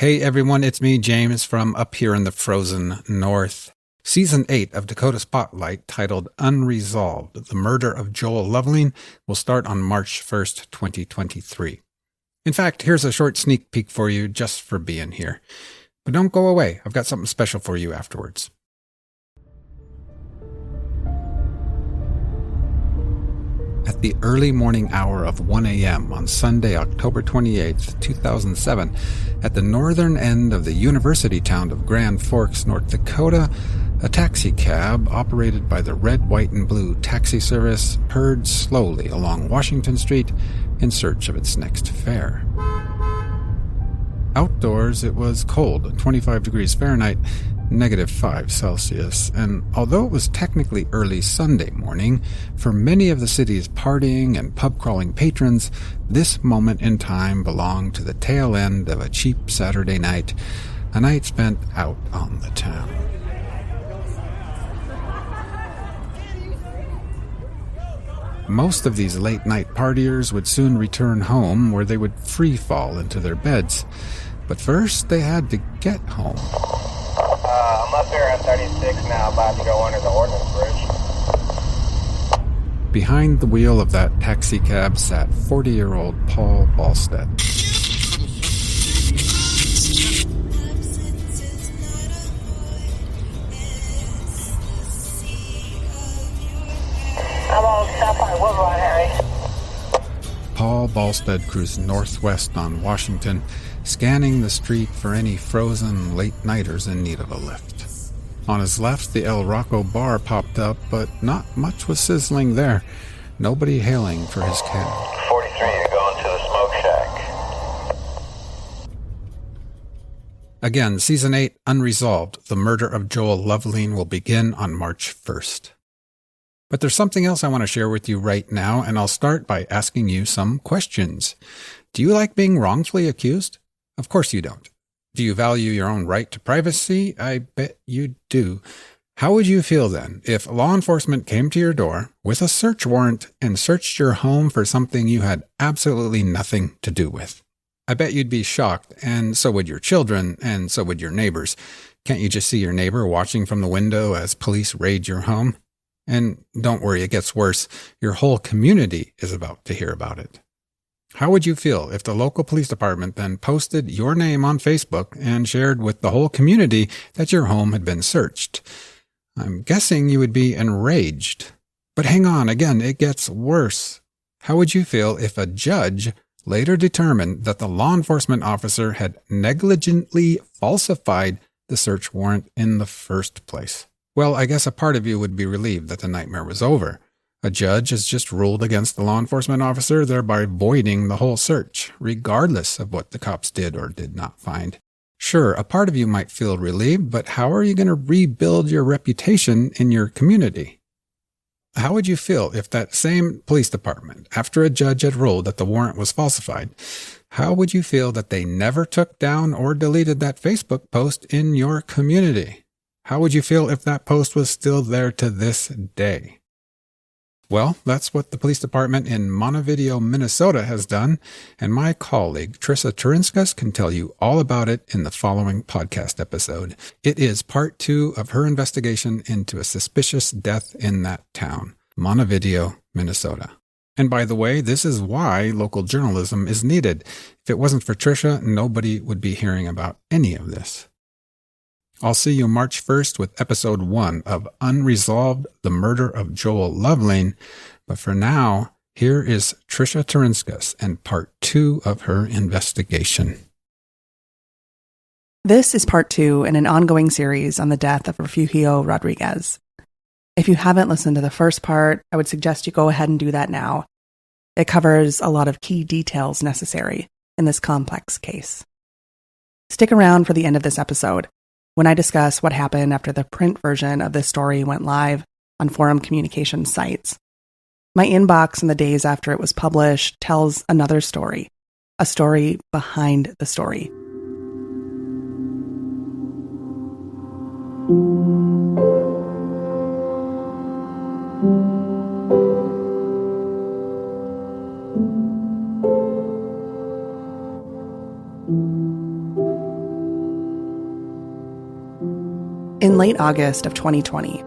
Hey everyone, it's me, James, from up here in the frozen north. Season 8 of Dakota Spotlight, titled Unresolved, The Murder of Joel Lovelien, will start on March 1st, 2023. In fact, here's a short sneak peek for you just for being here. But don't go away, I've got something special for you afterwards. At the early morning hour of 1 a.m. on Sunday, October 28, 2007, at the northern end of the university town of Grand Forks, North Dakota, a taxi cab operated by the Red, White, and Blue taxi service purred slowly along Washington Street in search of its next fare. Outdoors, it was cold, 25 degrees Fahrenheit, -5 Celsius, and although it was technically early Sunday morning, for many of the city's partying and pub-crawling patrons, this moment in time belonged to the tail end of a cheap Saturday night, a night spent out on the town. Most of these late-night partiers would soon return home, where they would free-fall into their beds. But first, they had to get home. I'm up here on 36 now, about to go under the Ordnance Bridge. Behind the wheel of that taxi cab sat 40-year-old Paul Balstead. I'm on Southside Woodlawn, Harry. Paul Balstead cruised northwest on Washington, scanning the street for any frozen late-nighters in need of a lift. On his left, the El Rocco bar popped up, but not much was sizzling there. Nobody hailing for his cab. 43, you're going to the smoke shack. Again, Season 8, Unresolved, The Murder of Joel Lovelien, will begin on March 1st. But there's something else I want to share with you right now, and I'll start by asking you some questions. Do you like being wrongfully accused? Of course you don't. Do you value your own right to privacy? I bet you do. How would you feel then if law enforcement came to your door with a search warrant and searched your home for something you had absolutely nothing to do with? I bet you'd be shocked, and so would your children, and so would your neighbors. Can't you just see your neighbor watching from the window as police raid your home? And don't worry, it gets worse. Your whole community is about to hear about it. How would you feel if the local police department then posted your name on Facebook and shared with the whole community that your home had been searched? I'm guessing you would be enraged. But hang on, again, it gets worse. How would you feel if a judge later determined that the law enforcement officer had negligently falsified the search warrant in the first place? Well, I guess a part of you would be relieved that the nightmare was over. A judge has just ruled against the law enforcement officer, thereby voiding the whole search, regardless of what the cops did or did not find. Sure, a part of you might feel relieved, but how are you going to rebuild your reputation in your community? How would you feel if that same police department, after a judge had ruled that the warrant was falsified, how would you feel that they never took down or deleted that Facebook post in your community? How would you feel if that post was still there to this day? Well, that's what the police department in Montevideo, Minnesota has done, and my colleague Trisha Turinskas can tell you all about it in the following podcast episode. It is part 2 of her investigation into a suspicious death in that town, Montevideo, Minnesota. And by the way, this is why local journalism is needed. If it wasn't for Trisha, nobody would be hearing about any of this. I'll see you March 1st with episode 1 of Unresolved, The Murder of Joel Lovelien. But for now, here is Trisha Turinskas and part 2 of her investigation. This is part 2 in an ongoing series on the death of Refugio Rodriguez. If you haven't listened to the first part, I would suggest you go ahead and do that now. It covers a lot of key details necessary in this complex case. Stick around for the end of this episode, when I discuss what happened after the print version of this story went live on forum communication sites. My inbox in the days after it was published tells another story, a story behind the story. In late August of 2020,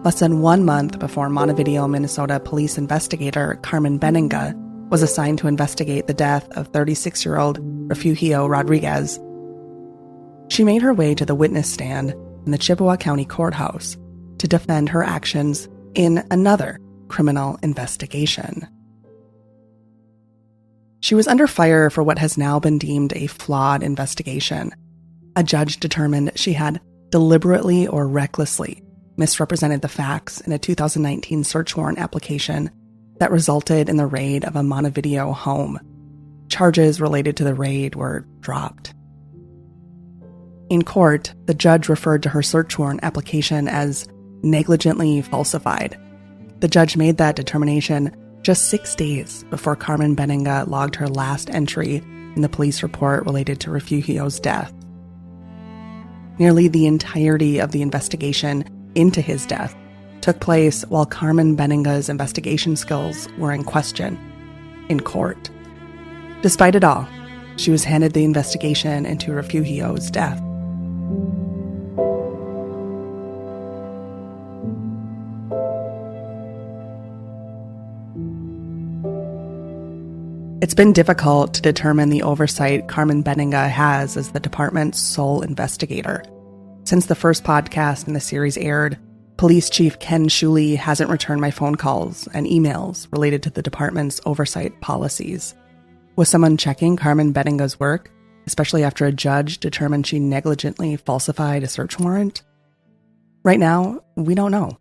less than 1 month before Montevideo, Minnesota police investigator Carmen Benninga was assigned to investigate the death of 36-year-old Refugio Rodriguez, she made her way to the witness stand in the Chippewa County Courthouse to defend her actions in another criminal investigation. She was under fire for what has now been deemed a flawed investigation. A judge determined she had deliberately or recklessly misrepresented the facts in a 2019 search warrant application that resulted in the raid of a Montevideo home. Charges related to the raid were dropped. In court, the judge referred to her search warrant application as negligently falsified. The judge made that determination just 6 days before Carmen Benninga logged her last entry in the police report related to Refugio's death. Nearly the entirety of the investigation into his death took place while Carmen Benninga's investigation skills were in question in court. Despite it all, she was handed the investigation into Refugio's death. It's been difficult to determine the oversight Carmen Benninga has as the department's sole investigator. Since the first podcast in the series aired, Police Chief Ken Shuley hasn't returned my phone calls and emails related to the department's oversight policies. Was someone checking Carmen Benninga's work, especially after a judge determined she negligently falsified a search warrant? Right now, we don't know.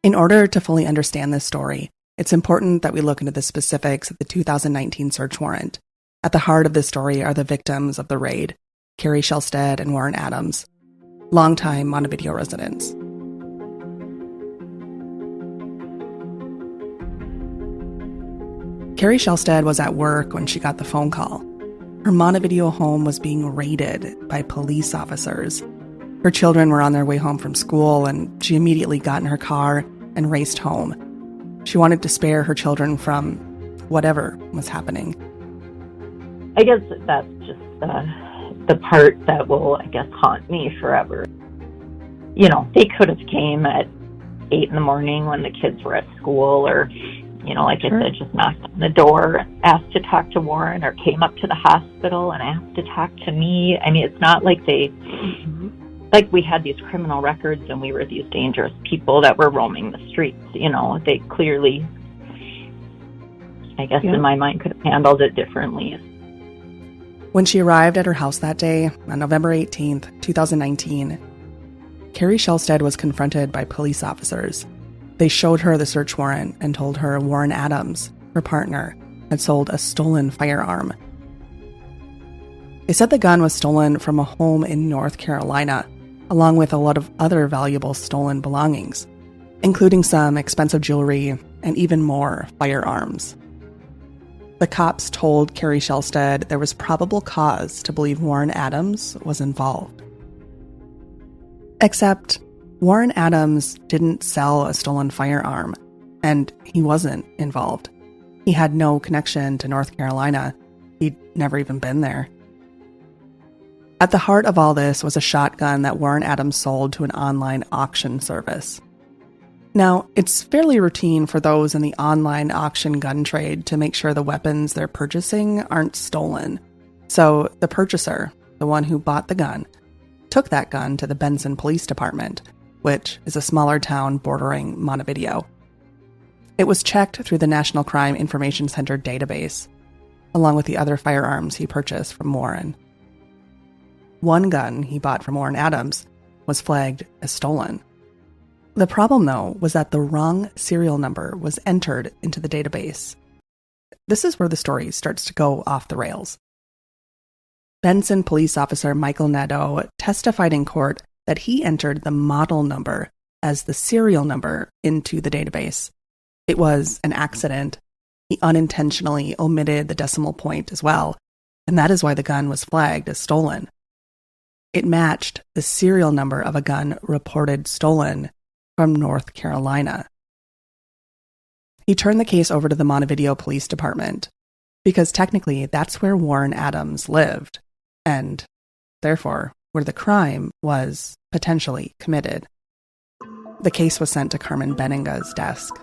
In order to fully understand this story, it's important that we look into the specifics of the 2019 search warrant. At the heart of this story are the victims of the raid, Carrie Shelstead and Warren Adams, longtime Montevideo residents. Carrie Shelstead was at work when she got the phone call. Her Montevideo home was being raided by police officers. Her children were on their way home from school, and she immediately got in her car and raced home. She wanted to spare her children from whatever was happening. I guess that's just the part that will, haunt me forever. You know, they could have came at 8 in the morning when the kids were at school, or, I said, just knocked on the door, asked to talk to Warren, or came up to the hospital and asked to talk to me. I mean, it's not like like we had these criminal records and we were these dangerous people that were roaming the streets. They clearly, in my mind, could have handled it differently. When she arrived at her house that day, on November 18th, 2019, Carrie Shelstead was confronted by police officers. They showed her the search warrant and told her Warren Adams, her partner, had sold a stolen firearm. They said the gun was stolen from a home in North Carolina, along with a lot of other valuable stolen belongings, including some expensive jewelry and even more firearms. The cops told Carrie Shelstead there was probable cause to believe Warren Adams was involved. Except Warren Adams didn't sell a stolen firearm, and he wasn't involved. He had no connection to North Carolina. He'd never even been there. At the heart of all this was a shotgun that Warren Adams sold to an online auction service. Now, it's fairly routine for those in the online auction gun trade to make sure the weapons they're purchasing aren't stolen. So the purchaser, the one who bought the gun, took that gun to the Benson Police Department, which is a smaller town bordering Montevideo. It was checked through the National Crime Information Center database, along with the other firearms he purchased from Warren. One gun he bought from Warren Adams was flagged as stolen. The problem, though, was that the wrong serial number was entered into the database. This is where the story starts to go off the rails. Benson police officer Michael Nadeau testified in court that he entered the model number as the serial number into the database. It was an accident. He unintentionally omitted the decimal point as well, and that is why the gun was flagged as stolen. It matched the serial number of a gun reported stolen from North Carolina. He turned the case over to the Montevideo Police Department because technically that's where Warren Adams lived, and therefore, where the crime was potentially committed. The case was sent to Carmen Benninga's desk.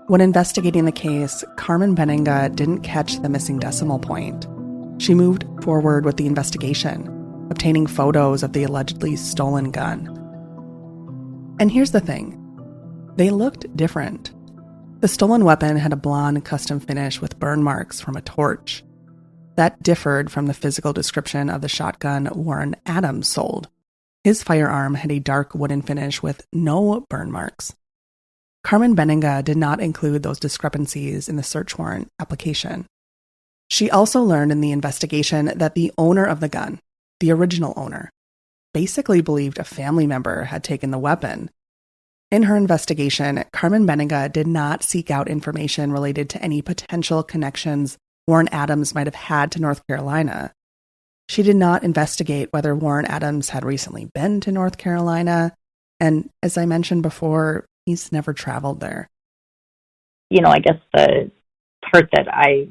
When investigating the case, Carmen Benninga didn't catch the missing decimal point. She moved forward with the investigation, obtaining photos of the allegedly stolen gun. And here's the thing. They looked different. The stolen weapon had a blonde custom finish with burn marks from a torch. That differed from the physical description of the shotgun Warren Adams sold. His firearm had a dark wooden finish with no burn marks. Carmen Benninga did not include those discrepancies in the search warrant application. She also learned in the investigation that the owner of the gun, the original owner, basically believed a family member had taken the weapon. In her investigation, Carmen Benninga did not seek out information related to any potential connections Warren Adams might have had to North Carolina. She did not investigate whether Warren Adams had recently been to North Carolina, and as I mentioned before, he's never traveled there. I guess the part that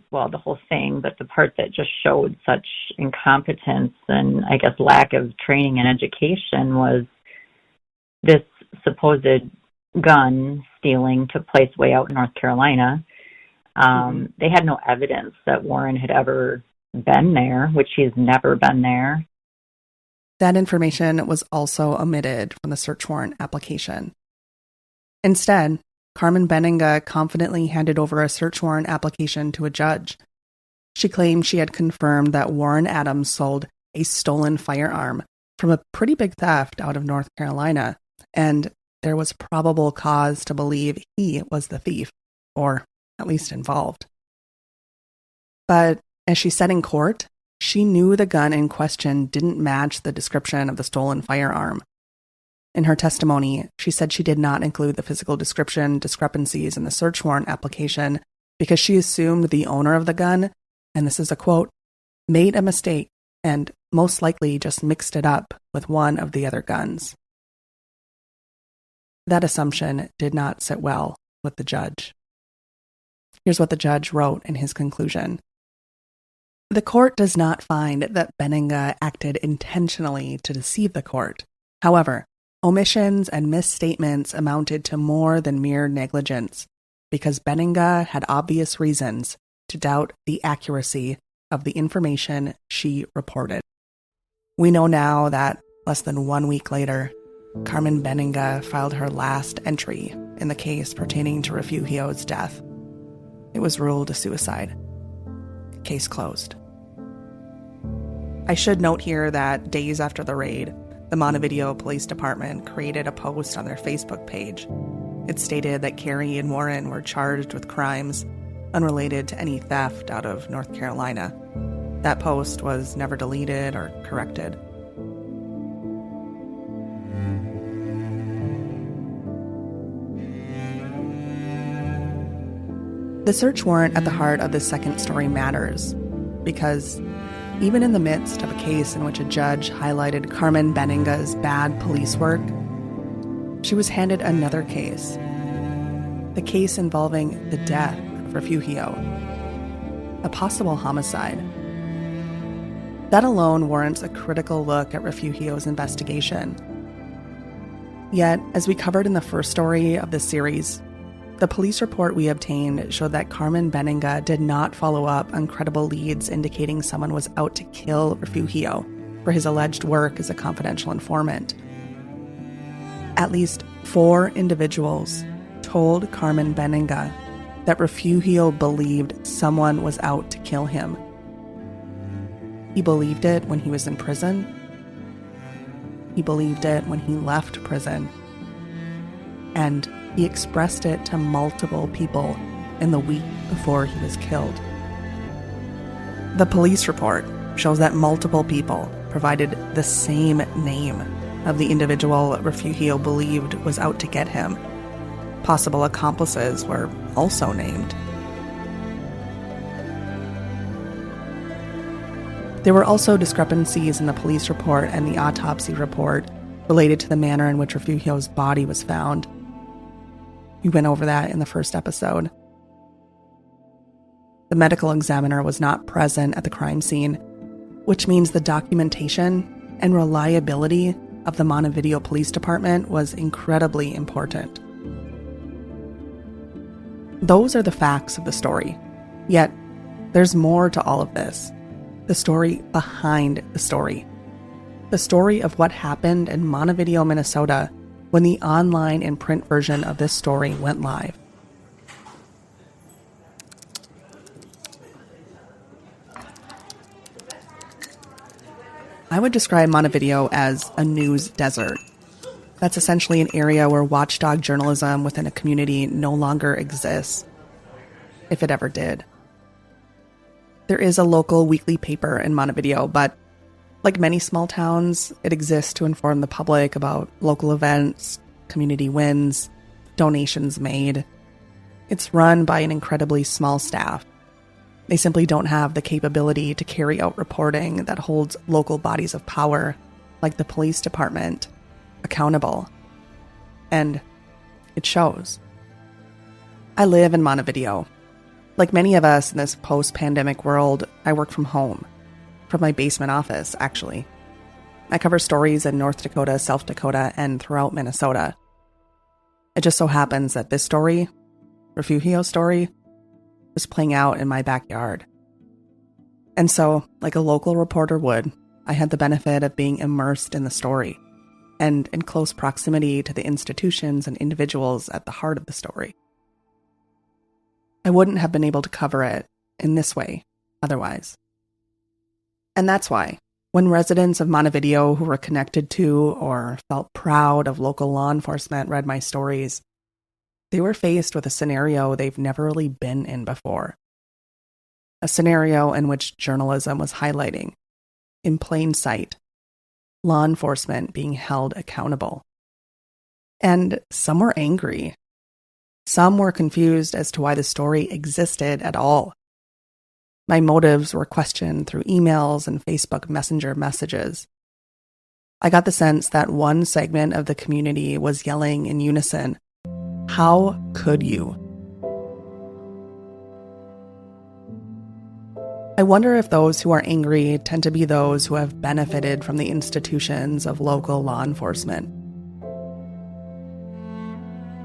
the whole thing, but the part that just showed such incompetence and I guess lack of training and education was this supposed gun stealing took place way out in North Carolina. They had no evidence that Warren had ever been there, which he's never been there. That information was also omitted from the search warrant application. Instead, Carmen Benninga confidently handed over a search warrant application to a judge. She claimed she had confirmed that Warren Adams sold a stolen firearm from a pretty big theft out of North Carolina, and there was probable cause to believe he was the thief, or at least involved. But as she said in court, she knew the gun in question didn't match the description of the stolen firearm. In her testimony, she said she did not include the physical description discrepancies in the search warrant application because she assumed the owner of the gun, and this is a quote, made a mistake and most likely just mixed it up with one of the other guns. That assumption did not sit well with the judge. Here's what the judge wrote in his conclusion. The court does not find that Benninga acted intentionally to deceive the court. However, omissions and misstatements amounted to more than mere negligence because Benninga had obvious reasons to doubt the accuracy of the information she reported. We know now that less than 1 week later, Carmen Benninga filed her last entry in the case pertaining to Refugio's death. It was ruled a suicide. Case closed. I should note here that days after the raid, the Montevideo Police Department created a post on their Facebook page. It stated that Carrie and Warren were charged with crimes unrelated to any theft out of North Carolina. That post was never deleted or corrected. The search warrant at the heart of this second story matters because even in the midst of a case in which a judge highlighted Carmen Benninga's bad police work, she was handed another case. The case involving the death of Refugio, a possible homicide. That alone warrants a critical look at Refugio's investigation. Yet, as we covered in the first story of this series, the police report we obtained showed that Carmen Benninga did not follow up on credible leads indicating someone was out to kill Refugio for his alleged work as a confidential informant. At least 4 individuals told Carmen Benninga that Refugio believed someone was out to kill him. He believed it when he was in prison. He believed it when he left prison. And he expressed it to multiple people in the week before he was killed. The police report shows that multiple people provided the same name of the individual Refugio believed was out to get him. Possible accomplices were also named. There were also discrepancies in the police report and the autopsy report related to the manner in which Refugio's body was found. We went over that in the first episode. The medical examiner was not present at the crime scene, which means the documentation and reliability of the Montevideo Police Department was incredibly important. Those are the facts of the story. Yet, there's more to all of this. The story behind the story. The story of what happened in Montevideo, Minnesota, when the online and print version of this story went live. I would describe Montevideo as a news desert. That's essentially an area where watchdog journalism within a community no longer exists, if it ever did. There is a local weekly paper in Montevideo, but like many small towns, it exists to inform the public about local events, community wins, donations made. It's run by an incredibly small staff. They simply don't have the capability to carry out reporting that holds local bodies of power, like the police department, accountable. And it shows. I live in Montevideo. Like many of us in this post-pandemic world, I work from home. From my basement office, actually. I cover stories in North Dakota, South Dakota, and throughout Minnesota. It just so happens that this story, Refugio's story, was playing out in my backyard. And so, like a local reporter would, I had the benefit of being immersed in the story and in close proximity to the institutions and individuals at the heart of the story. I wouldn't have been able to cover it in this way otherwise. And that's why, when residents of Montevideo who were connected to or felt proud of local law enforcement read my stories, they were faced with a scenario they've never really been in before. A scenario in which journalism was highlighting, in plain sight, law enforcement being held accountable. And some were angry. Some were confused as to why the story existed at all. My motives were questioned through emails and Facebook Messenger messages. I got the sense that one segment of the community was yelling in unison, "How could you?" I wonder if those who are angry tend to be those who have benefited from the institutions of local law enforcement.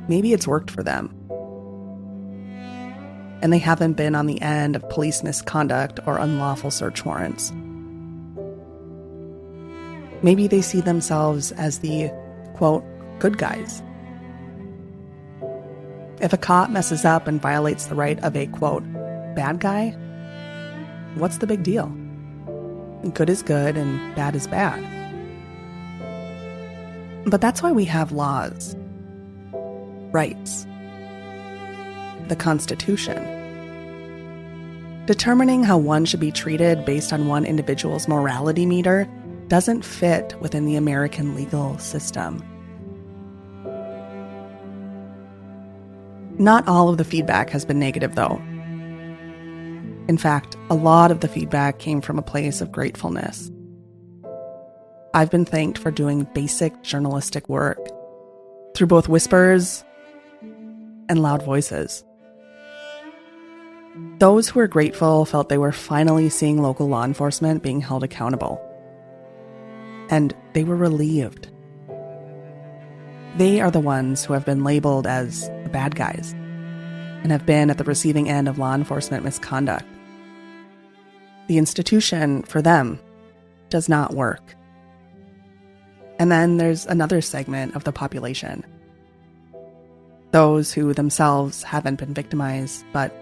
Maybe it's worked for them. And they haven't been on the end of police misconduct or unlawful search warrants. Maybe they see themselves as the, quote, good guys. If a cop messes up and violates the right of a, quote, bad guy, what's the big deal? Good is good and bad is bad. But that's why we have laws, rights, the Constitution. Determining how one should be treated based on one individual's morality meter doesn't fit within the American legal system. Not all of the feedback has been negative, though. In fact, a lot of the feedback came from a place of gratefulness. I've been thanked for doing basic journalistic work through both whispers and loud voices. Those who were grateful felt they were finally seeing local law enforcement being held accountable. And they were relieved. They are the ones who have been labeled as the bad guys and have been at the receiving end of law enforcement misconduct. The institution, for them, does not work. And then there's another segment of the population. Those who themselves haven't been victimized, but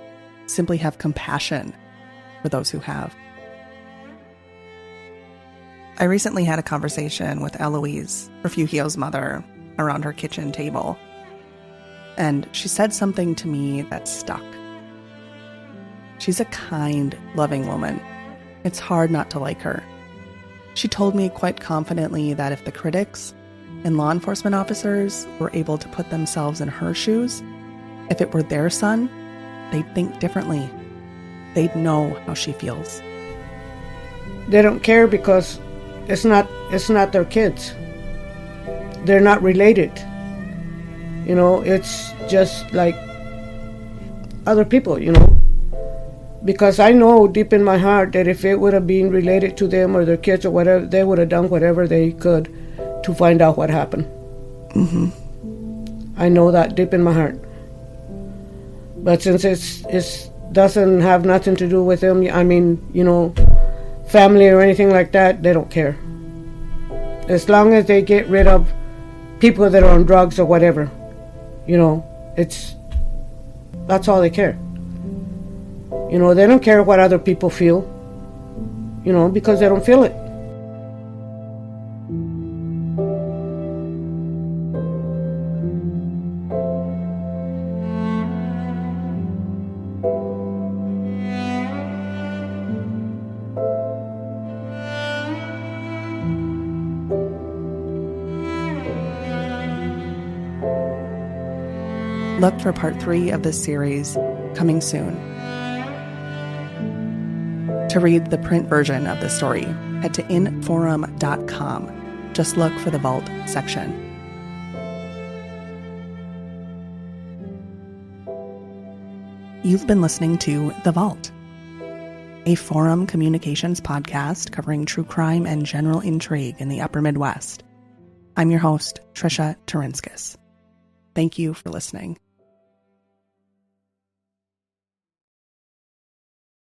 simply have compassion for those who have. I recently had a conversation with Eloise, Refugio's mother, around her kitchen table. And she said something to me that stuck. She's a kind, loving woman. It's hard not to like her. She told me quite confidently that if the critics and law enforcement officers were able to put themselves in her shoes, if it were their son, they'd think differently. They'd know how she feels. They don't care because it's not their kids. They're not related. You know, it's just like other people, you know. Because I know deep in my heart that if it would have been related to them or their kids or whatever, they would have done whatever they could to find out what happened. Mm-hmm. I know that deep in my heart. But since it doesn't have nothing to do with them, I mean, family or anything like that, they don't care. As long as they get rid of people that are on drugs or whatever, that's all they care. They don't care what other people feel, because they don't feel it. Look for part 3 of this series coming soon. To read the print version of the story, head to inforum.com. Just look for the Vault section. You've been listening to The Vault, a Forum Communications podcast covering true crime and general intrigue in the Upper Midwest. I'm your host, Trisha Turinskis. Thank you for listening.